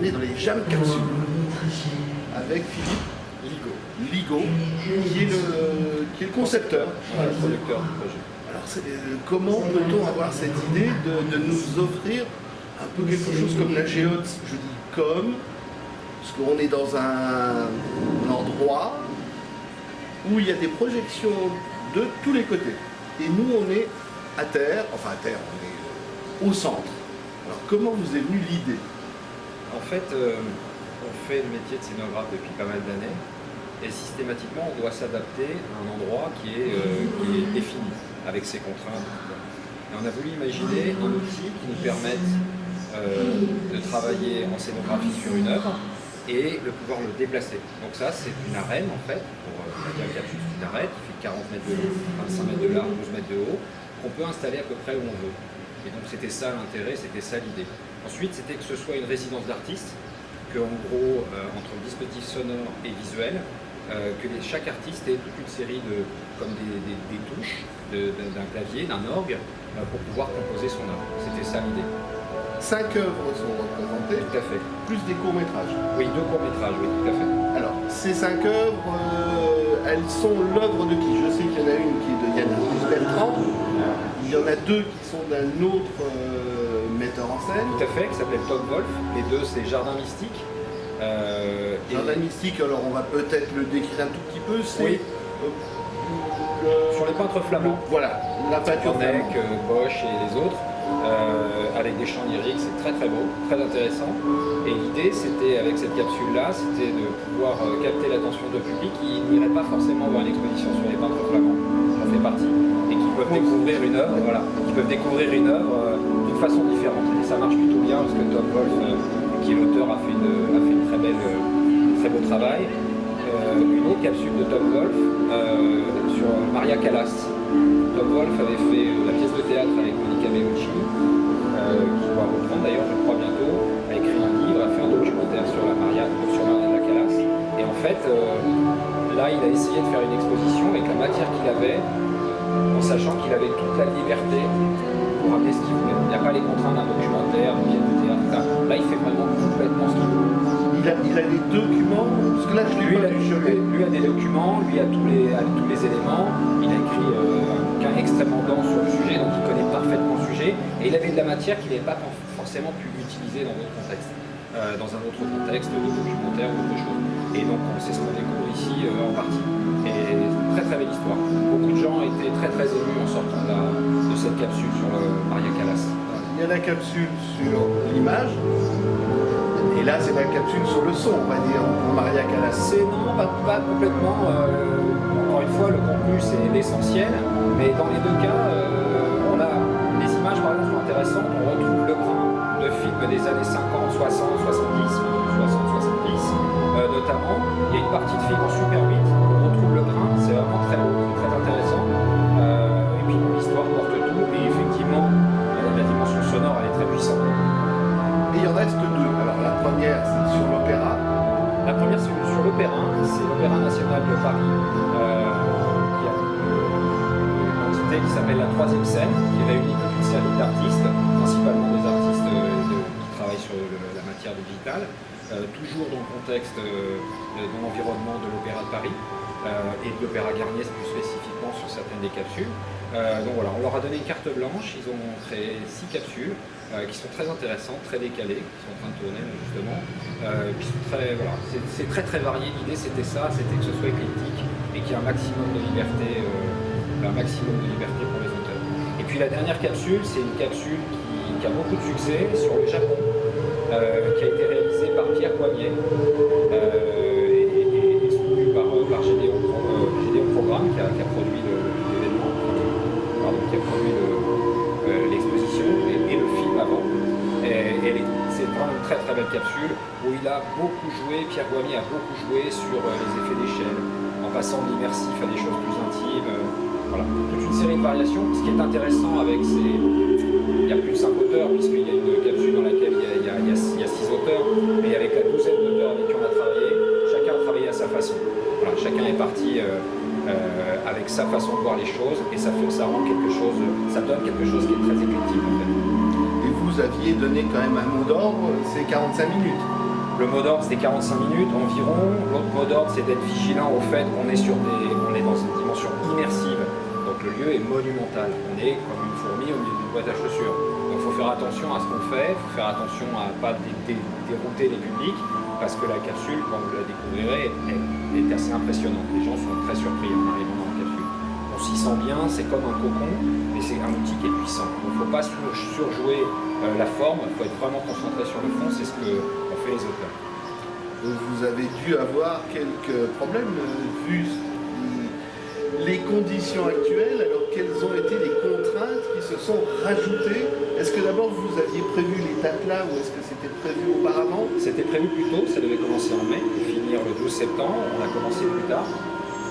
on est dans les jam capsules avec Philippe Ligo, qui est le concepteur, le producteur du projet. Alors comment peut-on avoir cette idée de nous offrir un peu quelque chose comme la géode, je dis comme, parce qu'on est dans un endroit où il y a des projections de tous les côtés. Et nous, on est à terre, on est au centre. Alors, comment vous est venue l'idée? En fait, on fait le métier de scénographe depuis pas mal d'années, et systématiquement, on doit s'adapter à un endroit qui est défini, avec ses contraintes. Et on a voulu imaginer un outil qui nous permette de travailler en scénographie sur une œuvre, et de pouvoir le déplacer. Donc ça, c'est une arène en fait, pour la capsule, c'est une arête qui fait 40 mètres de long, 25 mètres de large, 12 mètres de haut, qu'on peut installer à peu près où on veut. Et donc c'était ça l'intérêt, c'était ça l'idée. Ensuite, c'était que ce soit une résidence d'artiste, qu'en gros, entre le dispositif sonore et visuel, que chaque artiste ait toute une série de, comme des touches d'un clavier, d'un orgue, pour pouvoir composer son œuvre. C'était ça l'idée. 5 œuvres sont représentées, tout à fait. Plus des courts-métrages. Oui, 2 courts-métrages, oui, tout à fait. Alors, ces 5 œuvres, elles sont l'œuvre de qui? Je sais qu'il y en a une qui est de Yann Bertrand, il y en a 2 qui sont d'un autre metteur en scène. Tout à fait, qui s'appelle Tom Wolf. Les 2, c'est Jardin Mystique. Jardin Mystique, alors on va peut-être le décrire un tout petit peu, c'est... Oui. Sur les peintres flamands. Voilà, la peinture Cornec, Bosch et les autres. Avec des chants lyriques, c'est très très beau, très intéressant. Et l'idée, c'était avec cette capsule-là, c'était de pouvoir capter l'attention de public qui n'irait pas forcément voir une exposition sur les peintres flamands, j'en fais partie, et qui peuvent découvrir une œuvre, d'une façon différente. Et ça marche plutôt bien parce que Tom Wolf, qui est l'auteur, a fait une très beau travail. Une autre capsule de Tom Wolf sur Maria Callas. Tom Wolf avait fait la pièce de théâtre avec Monica Bellucci, qui va reprendre d'ailleurs, je crois, bientôt, a écrit un livre, a fait un documentaire sur Maria Callas. Et en fait, là, il a essayé de faire une exposition avec la matière qu'il avait, en sachant qu'il avait toute la liberté pour amener ce qu'il voulait. Il n'y a pas les contraintes d'un documentaire, d'une pièce de théâtre, etc. Là, il fait vraiment complètement ce qu'il veut. Il a des documents, parce que là je l'ai pas vu. Lui a des documents, lui a tous les éléments, il a écrit un bouquin extrêmement dense sur le sujet, donc il connaît parfaitement le sujet, et il avait de la matière qu'il n'avait pas forcément pu utiliser dans d'autres contextes, dans un autre contexte de documentaire ou autre chose. Et donc c'est ce qu'on découvre ici en partie. Et très très belle histoire. Beaucoup de gens étaient très très émus en sortant de cette capsule sur Maria Callas. Il y a la capsule sur l'image. Et là, c'est la capsule sur le son, on va dire, pour Maria Callas. Non, pas complètement. Encore une fois, le contenu, c'est l'essentiel. Mais dans les 2 cas, on a les images, par exemple, sont intéressantes. On retrouve le grain de films des années 50, 60, 70, notamment. Il y a une partie de film en Super 8. On retrouve le grain. C'est vraiment très beau, très intéressant. Et puis, l'histoire porte tout. Et effectivement, la dimension sonore, elle est très puissante. Et il en reste 2. Alors la première, c'est sur l'opéra. La première, c'est sur l'Opéra. C'est l'Opéra National de Paris, qui a une entité qui s'appelle la 3e scène, qui réunit toute une série d'artistes, principalement des artistes qui travaillent sur la matière digitale, toujours dans le contexte, dans l'environnement de l'Opéra de Paris, et de l'Opéra Garnier plus spécifiquement sur certaines des capsules. Donc voilà, on leur a donné une carte blanche, ils ont créé 6 capsules qui sont très intéressantes, très décalées, qui sont en train de tourner justement, qui sont très, voilà, c'est très très varié. L'idée c'était ça, c'était que ce soit éclectique et qu'il y ait un maximum de liberté pour les auteurs. Et puis la dernière capsule, c'est une capsule qui a beaucoup de succès sur le Japon, qui a été réalisée par Pierre Poignet et soutenu par Gédéon Programme qui a produit l'événement, qui a produit l'exposition et le film avant. C'est vraiment une très très belle capsule où il a beaucoup joué, Pierre Poignet a beaucoup joué sur les effets d'échelle, en passant de l'immersif à des choses plus intimes. Voilà, toute une série de variations. Ce qui est intéressant avec il y a plus de 5 auteurs, puisqu'il y a une capsule dans laquelle il y a 6 auteurs, mais avec la douzaine d'auteurs avec qui on a travaillé, chacun a travaillé à sa façon. Voilà, chacun est parti avec sa façon de voir les choses, et ça rend quelque chose, ça donne quelque chose qui est très éclectique en fait. Et vous aviez donné quand même un mot d'ordre, c'est 45 minutes. Le mot d'ordre c'était 45 minutes environ. L'autre mot d'ordre c'est d'être vigilant au fait qu'on est on est dans une dimension immersive. Donc le lieu est monumental. On est comme une fourmi au milieu d'une boîte à chaussures. Donc il faut faire attention à ce qu'on fait, il faut faire attention à ne pas dérouter les publics, parce que la capsule, quand vous la découvrirez, est assez impressionnante. Les gens sont très surpris en arrivant dans la capsule. On s'y sent bien, c'est comme un cocon, mais c'est un outil qui est puissant. Donc il ne faut pas surjouer la forme, il faut être vraiment concentré sur le fond, c'est ce qu'ont fait les auteurs. Vous avez dû avoir quelques problèmes vu les conditions actuelles. Alors quelles ont été les contraintes qui se sont rajoutées? Est-ce que d'abord vous aviez prévu les dates là ou est-ce que c'était prévu auparavant? C'était prévu plus tôt, ça devait commencer en mai et finir le 12 septembre. On a commencé plus tard.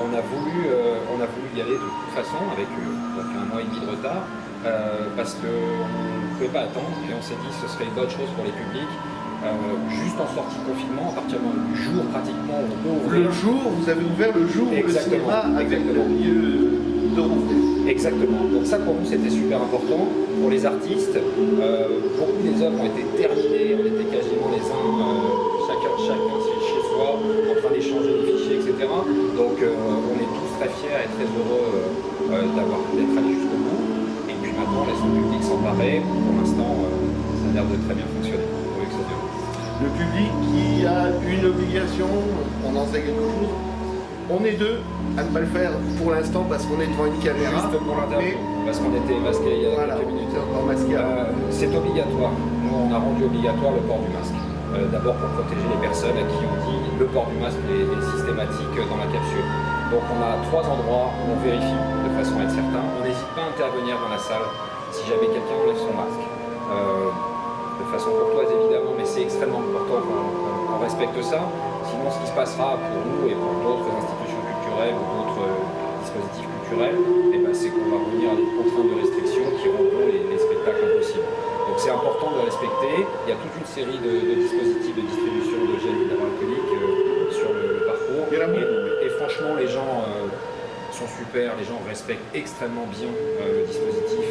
On a voulu y aller de toute façon avec donc un mois et demi de retard parce qu'on ne pouvait pas attendre et on s'est dit que ce serait une bonne chose pour les publics. Juste en sortie de confinement, à partir du jour pratiquement où on peut ouvrir. Le jour, vous avez ouvert le jour où le cinéma avait le lieu de rouvrir. Exactement. Donc ça pour nous c'était super important. Pour les artistes, beaucoup des œuvres ont été terminées, on était quasiment les uns, chacun chez soi, en train d'échanger les fichiers, etc. Donc on est tous très fiers et très heureux d'être allés jusqu'au bout. Et puis maintenant on laisse le public s'emparer. Pour l'instant, ça a l'air de très bien fonctionner. Le public qui a une obligation, on en sait quelque chose. On est deux à ne pas le faire pour l'instant parce qu'on est devant une caméra. Juste pour l'interview, parce qu'on était masqué il y a quelques minutes. C'est obligatoire. Nous, on a rendu obligatoire le port du masque. D'abord pour protéger les personnes à qui on dit le port du masque est systématique dans la capsule. Donc on a 3 endroits où on vérifie de façon à être certain. On n'hésite pas à intervenir dans la salle si jamais quelqu'un enlève son masque. De façon courtoise évidemment, mais c'est extrêmement important qu'on respecte ça. Sinon, ce qui se passera pour nous et pour d'autres institutions culturelles ou d'autres dispositifs culturels, c'est qu'on va revenir à des contraintes de restriction qui rendront les spectacles impossibles. Donc c'est important de respecter. Il y a toute une série de dispositifs de distribution de gel hydroalcoolique sur le parcours. Et franchement, les gens sont super, les gens respectent extrêmement bien le dispositif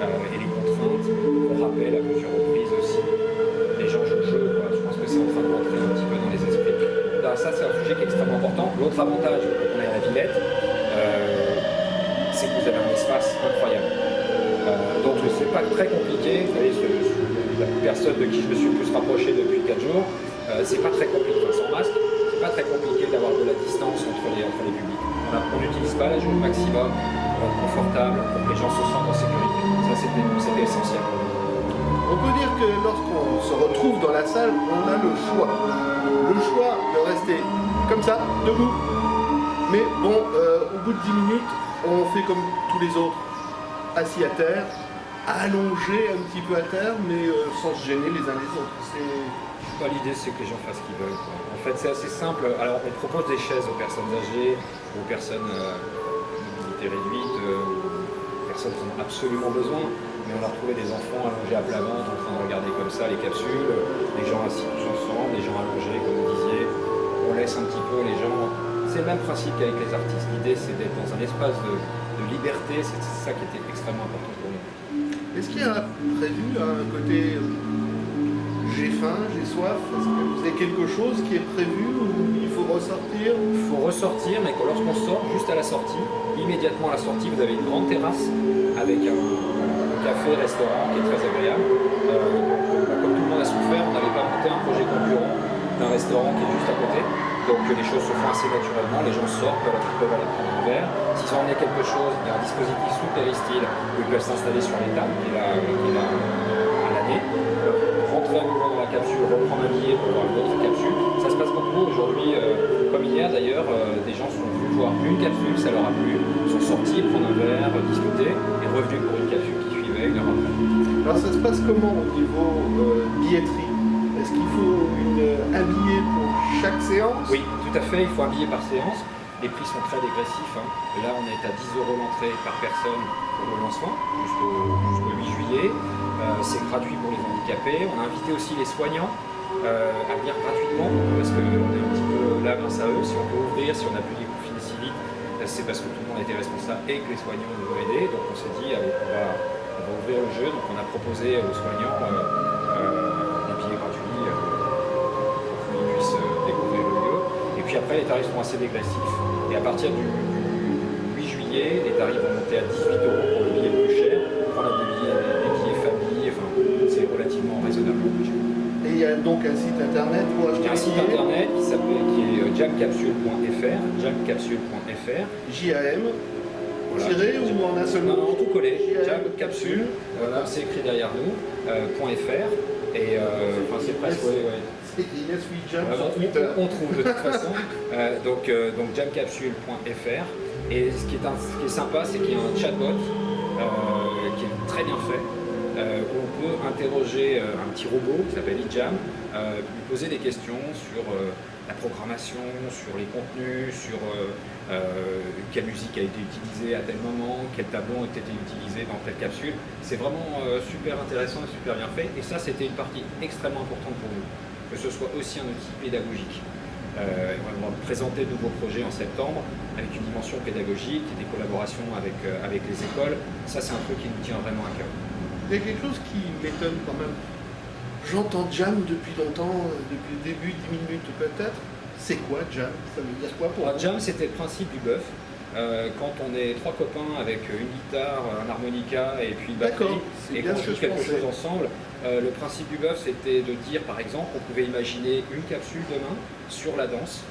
et les contraintes. On rappelle à plusieurs reprises aussi. Les gens jouent le jeu, quoi. Je pense que c'est en train de rentrer un petit peu dans les esprits. Là, ça, c'est un sujet qui est extrêmement important. L'autre avantage, quand on est à la Villette, c'est que vous avez un espace incroyable. Donc, c'est pas très compliqué. Vous voyez, la personne de qui je me suis le plus rapproché depuis 4 jours, c'est pas très compliqué. Enfin, sans masque, c'est pas très compliqué d'avoir de la distance entre les publics. On n'utilise pas la jauge maximum pour être confortable, pour que les gens se sentent en sécurité. Ça, c'était essentiel. On peut dire que lorsqu'on se retrouve dans la salle, on a le choix. Le choix de rester comme ça, debout. Mais bon, au bout de 10 minutes, on fait comme tous les autres, assis à terre, allongés un petit peu à terre, mais sans se gêner les uns les autres. L'idée, c'est que les gens fassent ce qu'ils veulent, quoi. En fait, c'est assez simple. Alors, on propose des chaises aux personnes âgées, aux personnes à mobilité réduite, aux personnes qui en ont absolument besoin. Mais on a retrouvé des enfants allongés à plat ventre en train de regarder comme ça les capsules, les gens assis tous ensemble, les gens allongés, comme vous disiez. On laisse un petit peu les gens. C'est le même principe qu'avec les artistes. L'idée, c'est d'être dans un espace de liberté. C'est ça qui était extrêmement important pour nous. Est-ce qu'il y a prévu un côté j'ai faim, j'ai soif? Est-ce que vous avez quelque chose qui est prévu ou il faut ressortir? Il faut ressortir, mais lorsqu'on sort, juste à la sortie, immédiatement à la sortie, vous avez une grande terrasse avec un café-restaurant qui est très agréable. Comme tout le monde a souffert, on n'avait pas monté un projet concurrent d'un restaurant qui est juste à côté. Donc les choses se font assez naturellement, les gens sortent, peuvent aller prendre un verre. S'ils ont emmené quelque chose, il y a un dispositif sous péristyle où ils peuvent s'installer sur l'étable qui est là à l'année. Rentrer à nouveau dans la capsule, reprendre un billet pour voir une autre capsule. Ça se passe beaucoup aujourd'hui, comme hier d'ailleurs, des gens sont venus voir une capsule, ça leur a plu, sont sortis, prendre un verre, discuter et revenus pour une capsule qui suivait une heure après. Alors ça se passe comment au niveau billetterie? Est-ce qu'il faut un billet pour chaque séance? Oui, tout à fait, il faut un billet par séance. Les prix sont très dégressifs. Là, on est à 10 € l'entrée par personne pour le lancement jusqu'au 8 juillet. C'est gratuit pour les handicapés. On a invité aussi les soignants à venir gratuitement parce qu'on est un petit peu là grâce à eux. Si on peut ouvrir, si on a pu déconfiner si vite, c'est parce que tout le monde était responsable et que les soignants nous ont aidés. Donc on s'est dit, allez, on va ouvrir le jeu. Donc on a proposé aux soignants des billets gratuits pour après, les tarifs seront assez dégressifs. Et à partir du 8 juillet, les tarifs vont monter à 18 € pour le billet le plus cher. On a des billets famille, enfin, c'est relativement raisonnable. Et il y a donc un site internet pour acheter. Il y a un site internet qui est jamcapsule.fr, jamcapsule.fr. JAM, Voilà. tiré ou en un seul mot? Non, tout collé. JAM, Jamcapsule, voilà. c'est écrit derrière nous, .fr. Et enfin, c'est presque. C'est Yes We Jam Voilà, sur Twitter. on trouve de toute façon. Donc jamcapsule.fr. Et ce qui est sympa, c'est qu'il y a un chatbot qui est très bien fait. Où on peut interroger un petit robot qui s'appelle eJam, lui poser des questions sur la programmation, sur les contenus, sur quelle musique a été utilisée à tel moment, quel tableau a été utilisé dans telle capsule. C'est vraiment super intéressant et super bien fait. Et ça, c'était une partie extrêmement importante pour nous, que ce soit aussi un outil pédagogique. On va présenter de nouveaux projets en septembre avec une dimension pédagogique et des collaborations avec les écoles. Ça, c'est un truc qui nous tient vraiment à cœur. Il y a quelque chose qui m'étonne quand même. J'entends Jam depuis longtemps, depuis le début, 10 minutes peut-être. C'est quoi Jam? Ça veut dire quoi pour vous? Jam, c'était le principe du bœuf. Quand on est trois copains avec une guitare, un harmonica et puis une batterie, et qu'on joue quelque chose ensemble, le principe du bœuf, c'était de dire, par exemple, qu'on pouvait imaginer une capsule demain sur la danse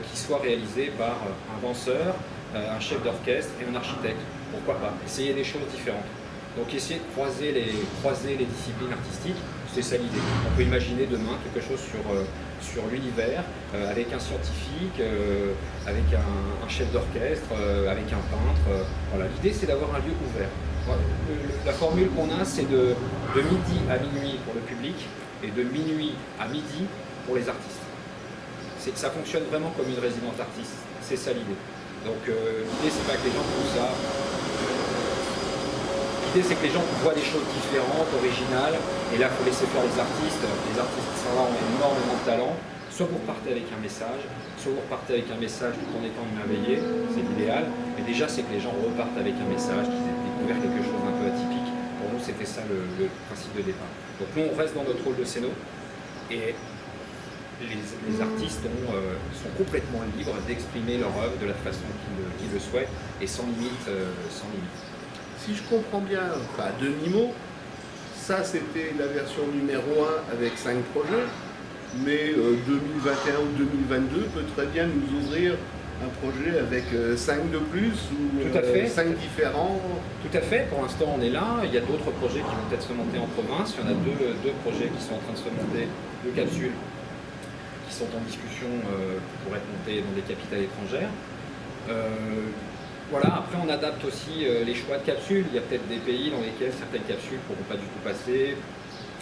qui soit réalisée par un danseur, un chef d'orchestre et un architecte. Pourquoi pas? Essayer des choses différentes. Donc essayer de croiser les disciplines artistiques, c'est ça l'idée. On peut imaginer demain quelque chose sur l'univers, avec un scientifique, avec un chef d'orchestre, avec un peintre. Voilà. L'idée, c'est d'avoir un lieu ouvert. Voilà. La formule qu'on a, c'est de midi à minuit pour le public et de minuit à midi pour les artistes. Ça fonctionne vraiment comme une résidence artiste, c'est ça l'idée. Donc l'idée, c'est pas que les gens trouvent ça. L'idée, c'est que les gens voient des choses différentes, originales, et là, il faut laisser faire les artistes. Les artistes qui sont là ont énormément de talent. Soit vous repartez avec un message, soit vous repartez avec un message tout en étant émerveillé, c'est l'idéal. Mais déjà, c'est que les gens repartent avec un message, qu'ils aient découvert quelque chose d'un peu atypique. Pour nous, c'était ça le principe de départ. Donc nous, on reste dans notre rôle de scéno, et les artistes sont complètement libres d'exprimer leur œuvre de la façon qu'ils le souhaitent, et sans limite. Si je comprends bien, enfin à demi-mot, ça c'était la version numéro 1 avec 5 projets, mais 2021 ou 2022 peut très bien nous ouvrir un projet avec 5 de plus ou 5 différents. Tout à fait, pour l'instant on est là, il y a d'autres projets qui vont peut-être se monter en province, il y en a deux projets qui sont en train de se monter, 2 capsules qui sont en discussion pour être montées dans des capitales étrangères. Voilà, après on adapte aussi les choix de capsules. Il y a peut-être des pays dans lesquels certaines capsules ne pourront pas du tout passer,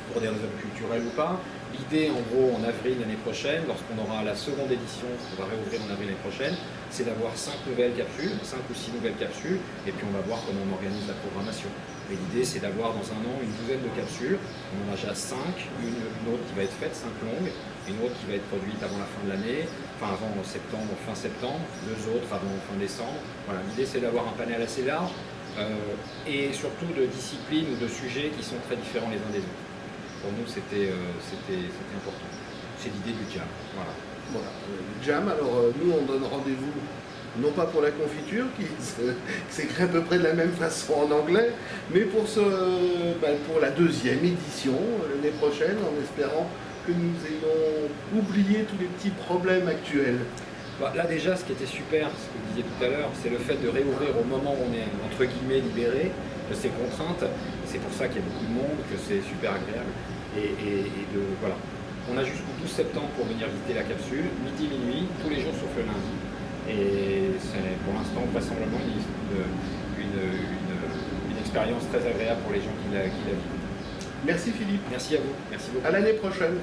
pour des raisons culturelles ou pas. L'idée, en gros, en avril l'année prochaine, lorsqu'on aura la seconde édition, on va réouvrir en avril l'année prochaine, c'est d'avoir 5 nouvelles capsules, 5 ou 6 nouvelles capsules, et puis on va voir comment on organise la programmation. Et l'idée, c'est d'avoir dans un an une douzaine de capsules. On en a déjà 5, une autre qui va être faite, 5 longues, une autre qui va être produite avant la fin de l'année, enfin avant septembre, fin septembre, 2 autres avant fin décembre. Voilà, l'idée, c'est d'avoir un panel assez large et surtout de disciplines ou de sujets qui sont très différents les uns des autres. Pour nous, c'était important. C'est l'idée du Jam. Voilà. Voilà. Jam, alors nous on donne rendez-vous non pas pour la confiture qui s'écrit à peu près de la même façon en anglais, mais pour la deuxième édition l'année prochaine, en espérant que nous ayons oublié tous les petits problèmes actuels. Là déjà, ce qui était super, ce que vous disiez tout à l'heure, c'est le fait de réouvrir au moment où on est entre guillemets libéré de ces contraintes. C'est pour ça qu'il y a beaucoup de monde, que c'est super agréable. Voilà. On a jusqu'au 12 septembre pour venir visiter la capsule, midi, minuit, tous les jours sauf le lundi. Et c'est pour l'instant vraisemblablement une expérience très agréable pour les gens qui la vivent. Merci Philippe. Merci à vous. Merci beaucoup. À l'année prochaine.